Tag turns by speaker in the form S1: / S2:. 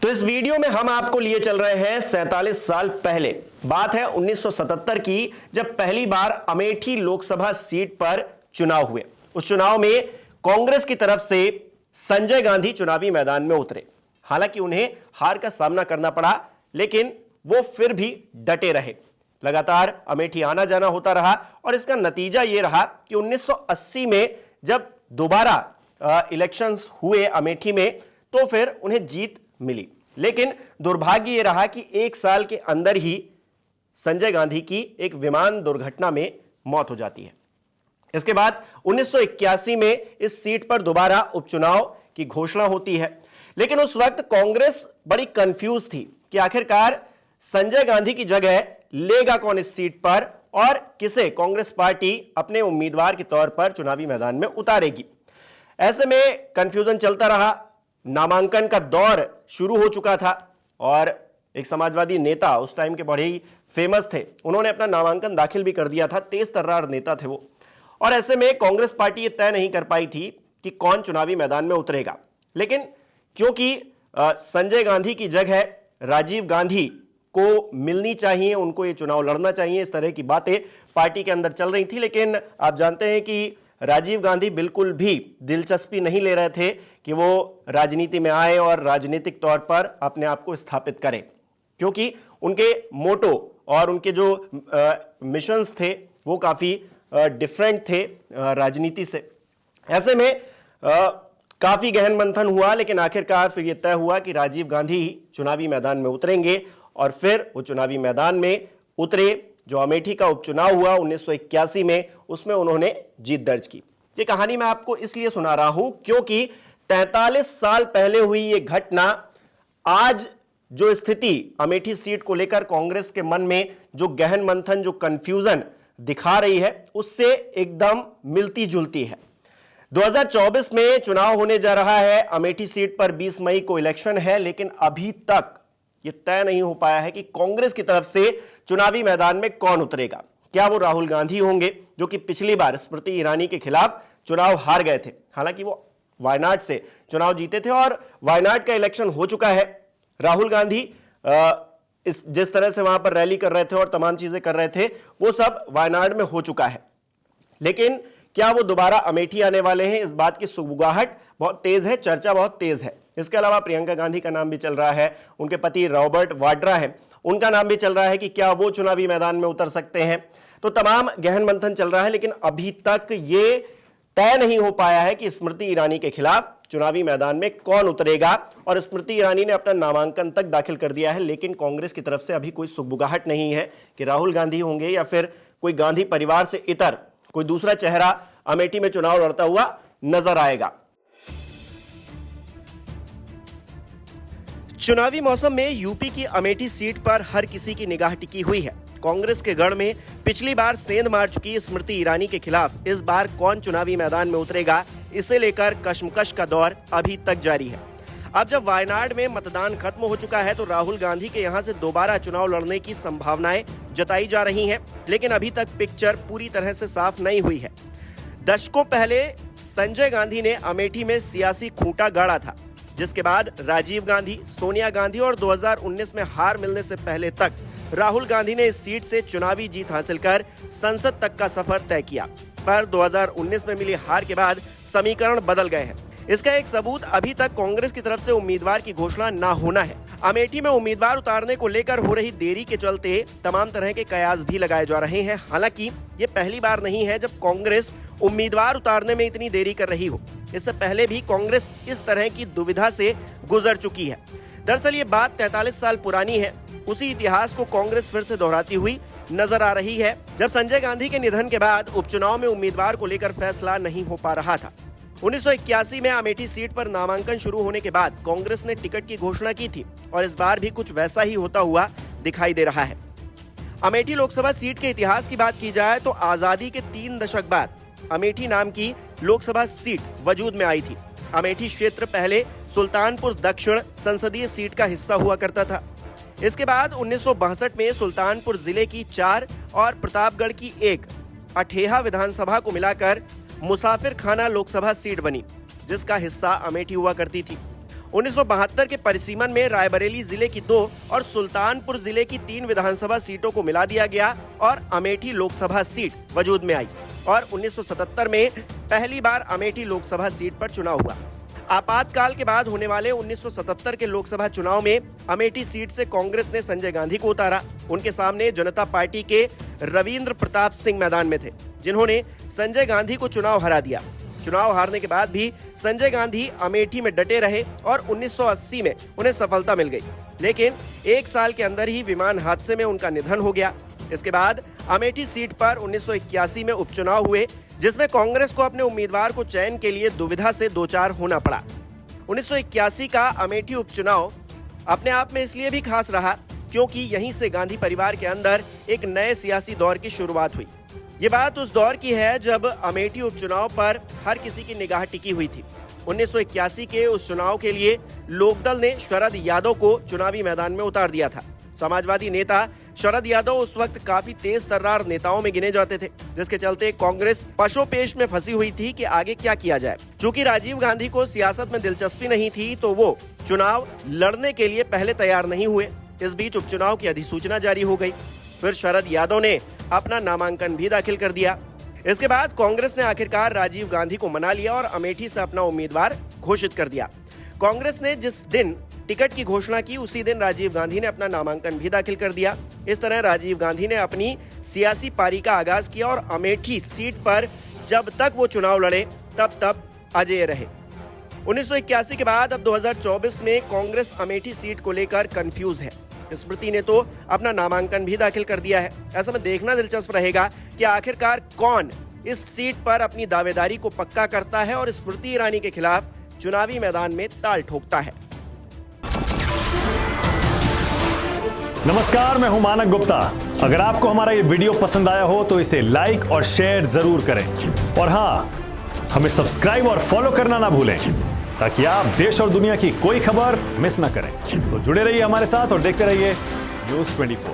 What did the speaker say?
S1: तो इस वीडियो में हम आपको लिए चल रहे हैं 47 साल पहले। बात है 1977 की, जब पहली बार अमेठी लोकसभा सीट पर चुनाव हुए। उस चुनाव में कांग्रेस की तरफ से संजय गांधी चुनावी मैदान में उतरे। हालांकि उन्हें हार का सामना करना पड़ा, लेकिन वो फिर भी डटे रहे। लगातार अमेठी आना जाना होता रहा और इसका नतीजा यह रहा कि 1980 में जब दोबारा इलेक्शंस हुए अमेठी में, तो फिर उन्हें जीत मिली। लेकिन दुर्भाग्य यह रहा कि एक साल के अंदर ही संजय गांधी की एक विमान दुर्घटना में मौत हो जाती है। इसके बाद 1981 में इस सीट पर दोबारा उपचुनाव की घोषणा होती है। लेकिन उस वक्त कांग्रेस बड़ी कंफ्यूज थी कि आखिरकार संजय गांधी की जगह लेगा कौन इस सीट पर और किसे कांग्रेस पार्टी अपने उम्मीदवार के तौर पर चुनावी मैदान में उतारेगी। ऐसे में कंफ्यूजन चलता रहा। नामांकन का दौर शुरू हो चुका था और एक समाजवादी नेता उस टाइम के बड़े ही फेमस थे, उन्होंने अपना नामांकन दाखिल भी कर दिया था। तेज तर्रार नेता थे वो। और ऐसे में कांग्रेस पार्टी ये तय नहीं कर पाई थी कि कौन चुनावी मैदान में उतरेगा। लेकिन क्योंकि संजय गांधी की जगह राजीव गांधी को मिलनी चाहिए, उनको ये चुनाव लड़ना चाहिए, इस तरह की बातें पार्टी के अंदर चल रही थी। लेकिन आप जानते हैं कि राजीव गांधी बिल्कुल भी दिलचस्पी नहीं ले रहे थे कि वो राजनीति में आए और राजनीतिक तौर पर अपने आप को स्थापित करें, क्योंकि उनके मोटो और उनके जो मिशंस थे वो काफी डिफरेंट थे राजनीति से। ऐसे में काफी गहन मंथन हुआ, लेकिन आखिरकार फिर यह तय हुआ कि राजीव गांधी ही चुनावी मैदान में उतरेंगे और फिर वो चुनावी मैदान में उतरे। जो अमेठी का उपचुनाव हुआ 1981 में, उसमें उन्होंने जीत दर्ज की। ये कहानी मैं आपको इसलिए सुना रहा हूं क्योंकि 43 साल पहले हुई ये घटना आज जो स्थिति अमेठी सीट को लेकर कांग्रेस के मन में जो गहन मंथन, जो कंफ्यूजन दिखा रही है, उससे एकदम मिलती जुलती है। 2024 में चुनाव होने जा रहा है। अमेठी सीट पर 20 मई को इलेक्शन है, लेकिन अभी तक यह तय नहीं हो पाया है कि कांग्रेस की तरफ से चुनावी मैदान में कौन उतरेगा। क्या वो राहुल गांधी होंगे, जो कि पिछली बार स्मृति ईरानी के खिलाफ चुनाव हार गए थे। हालांकि वो वायनाड से चुनाव जीते थे और वायनाड का इलेक्शन हो चुका है। राहुल गांधी जिस तरह से वहां पर रैली कर रहे थे और तमाम चीजें कर रहे थे, वो सब वायनाड में हो चुका है। लेकिन क्या वो दोबारा अमेठी आने वाले हैं, इस बात की सुगबुगाहट बहुत तेज है, चर्चा बहुत तेज है। इसके अलावा प्रियंका गांधी का नाम भी चल रहा है, उनके पति रॉबर्ट वाड्रा है, उनका नाम भी चल रहा है कि क्या वो चुनावी मैदान में उतर सकते हैं। तो तमाम गहन मंथन चल रहा है, लेकिन अभी तक ये तय नहीं हो पाया है कि स्मृति ईरानी के खिलाफ चुनावी मैदान में कौन उतरेगा। और स्मृति ईरानी ने अपना नामांकन तक दाखिल कर दिया है, लेकिन कांग्रेस की तरफ से अभी कोई सुगबुगाहट नहीं है कि राहुल गांधी होंगे या फिर कोई गांधी परिवार से इतर कोई दूसरा चेहरा अमेठी में चुनाव लड़ता हुआ नजर आएगा। चुनावी मौसम में यूपी की अमेठी सीट पर हर किसी की निगाह टिकी हुई है। कांग्रेस के गढ़ में पिछली बार सेंध मार चुकी स्मृति ईरानी के खिलाफ इस बार कौन चुनावी मैदान में उतरेगा, इसे लेकर कशमकश का दौर अभी तक जारी है। अब जब वायनाड में मतदान खत्म हो चुका है, तो राहुल गांधी के यहां से दोबारा चुनाव लड़ने की संभावनाएं जताई जा रही हैं, लेकिन अभी तक पिक्चर पूरी तरह से साफ नहीं हुई है। दशकों पहले संजय गांधी ने अमेठी में सियासी खूंटा गाड़ा था, जिसके बाद राजीव गांधी, सोनिया गांधी और 2019 में हार मिलने से पहले तक राहुल गांधी ने इस सीट से चुनावी जीत हासिल कर संसद तक का सफर तय किया। पर 2019 में मिली हार के बाद समीकरण बदल गए हैं। इसका एक सबूत अभी तक कांग्रेस की तरफ से उम्मीदवार की घोषणा न होना है। अमेठी में उम्मीदवार उतारने को लेकर हो रही देरी के चलते तमाम तरह के कयास भी लगाए जा रहे हैं। हालांकि ये पहली बार नहीं है जब कांग्रेस उम्मीदवार उतारने में इतनी देरी कर रही हो। इससे पहले भी कांग्रेस इस तरह की दुविधा से गुजर चुकी है। दरअसल ये बात 43 साल पुरानी है। उसी इतिहास को कांग्रेस फिर से दोहराती हुई नजर आ रही है, जब संजय गांधी के निधन के बाद उपचुनाव में उम्मीदवार को लेकर फैसला नहीं हो पा रहा था। 1981 में अमेठी सीट पर नामांकन शुरू होने के बाद कांग्रेस ने टिकट की घोषणा की थी और इस बार भी कुछ वैसा ही होता हुआ दिखाई दे रहा है। अमेठी लोकसभा सीट के इतिहास की बात की जाए तो आजादी के 3 दशक बाद अमेठी नाम की लोकसभा सीट वजूद में आई थी। अमेठी क्षेत्र पहले सुल्तानपुर दक्षिण संसदीय सीट का हिस्सा हुआ करता था। इसके बाद 1962 में सुल्तानपुर जिले की 4 और प्रतापगढ़ की 1 अठेहा विधानसभा को मिलाकर मुसाफिर खाना लोकसभा सीट बनी, जिसका हिस्सा अमेठी हुआ करती थी। 1972 के परिसीमन में रायबरेली जिले की 2 और सुल्तानपुर जिले की 3 विधानसभा सीटों को मिला दिया गया और अमेठी लोकसभा सीट वजूद में आई और 1977 में पहली बार अमेठी लोकसभा सीट पर चुनाव हुआ। आपातकाल के बाद होने वाले 1977 के लोकसभा चुनाव में अमेठी सीट से कांग्रेस ने संजय गांधी को उतारा। उनके सामने जनता पार्टी के रविंद्र प्रताप सिंह मैदान में थे, जिन्होंने संजय गांधी को चुनाव हरा दिया। चुनाव हारने के बाद भी संजय गांधी अमेठी में डटे रहे और 1980 में उन्हें सफलता मिल गई, लेकिन 1 साल के अंदर ही विमान हादसे में उनका निधन हो गया। इसके बाद अमेठी सीट पर 1981 में उपचुनाव हुए, जिसमें कांग्रेस को अपने उम्मीदवार को चयन के लिए दुविधा से दो चार होना पड़ा। 1981 का अमेठी उपचुनाव अपने आप में इसलिए भी खास रहा क्योंकि यहीं से गांधी परिवार के अंदर एक नए सियासी दौर की शुरुआत हुई। ये बात उस दौर की है जब अमेठी उपचुनाव पर हर किसी की निगाह टिकी हुई थी। 1981 के उस चुनाव के लिए लोकदल ने शरद यादव को चुनावी मैदान में उतार दिया था। समाजवादी नेता शरद यादव उस वक्त काफी तेज तर्रार नेताओं में गिने जाते थे, जिसके चलते कांग्रेस पशोपेश में फंसी हुई थी कि आगे क्या किया जाए। चूंकि राजीव गांधी को सियासत में दिलचस्पी नहीं थी, तो वो चुनाव लड़ने के लिए पहले तैयार नहीं हुए। इस बीच उपचुनाव की अधिसूचना जारी हो गई। फिर शरद यादव ने अपना नामांकन भी दाखिल कर दिया। इसके बाद कांग्रेस ने आखिरकार राजीव गांधी को मना लिया और अमेठी से अपना उम्मीदवार घोषित कर दिया। कांग्रेस ने जिस दिन टिकट की घोषणा की, उसी दिन राजीव गांधी ने अपना नामांकन भी दाखिल कर दिया। इस तरह राजीव गांधी ने अपनी सियासी पारी का आगाज किया और अमेठी सीट पर जब तक वो चुनाव लड़े तब अजेय रहे। 1981 के बाद अब 2024 में कांग्रेस अमेठी सीट को लेकर कंफ्यूज है। स्मृति ने तो अपना नामांकन भी दाखिल कर दिया है। ऐसा में देखना दिलचस्प रहेगा कि आखिरकार कौन इस सीट पर अपनी दावेदारी को पक्का करता है और स्मृति ईरानी के खिलाफ चुनावी मैदान में ताल ठोकता है।
S2: नमस्कार, मैं हूं मानक गुप्ता। अगर आपको हमारा ये वीडियो पसंद आया हो तो इसे लाइक और शेयर जरूर करें और हां, हमें सब्सक्राइब और फॉलो करना ना भूलें ताकि आप देश और दुनिया की कोई खबर मिस ना करें। तो जुड़े रहिए हमारे साथ और देखते रहिए न्यूज़ 24।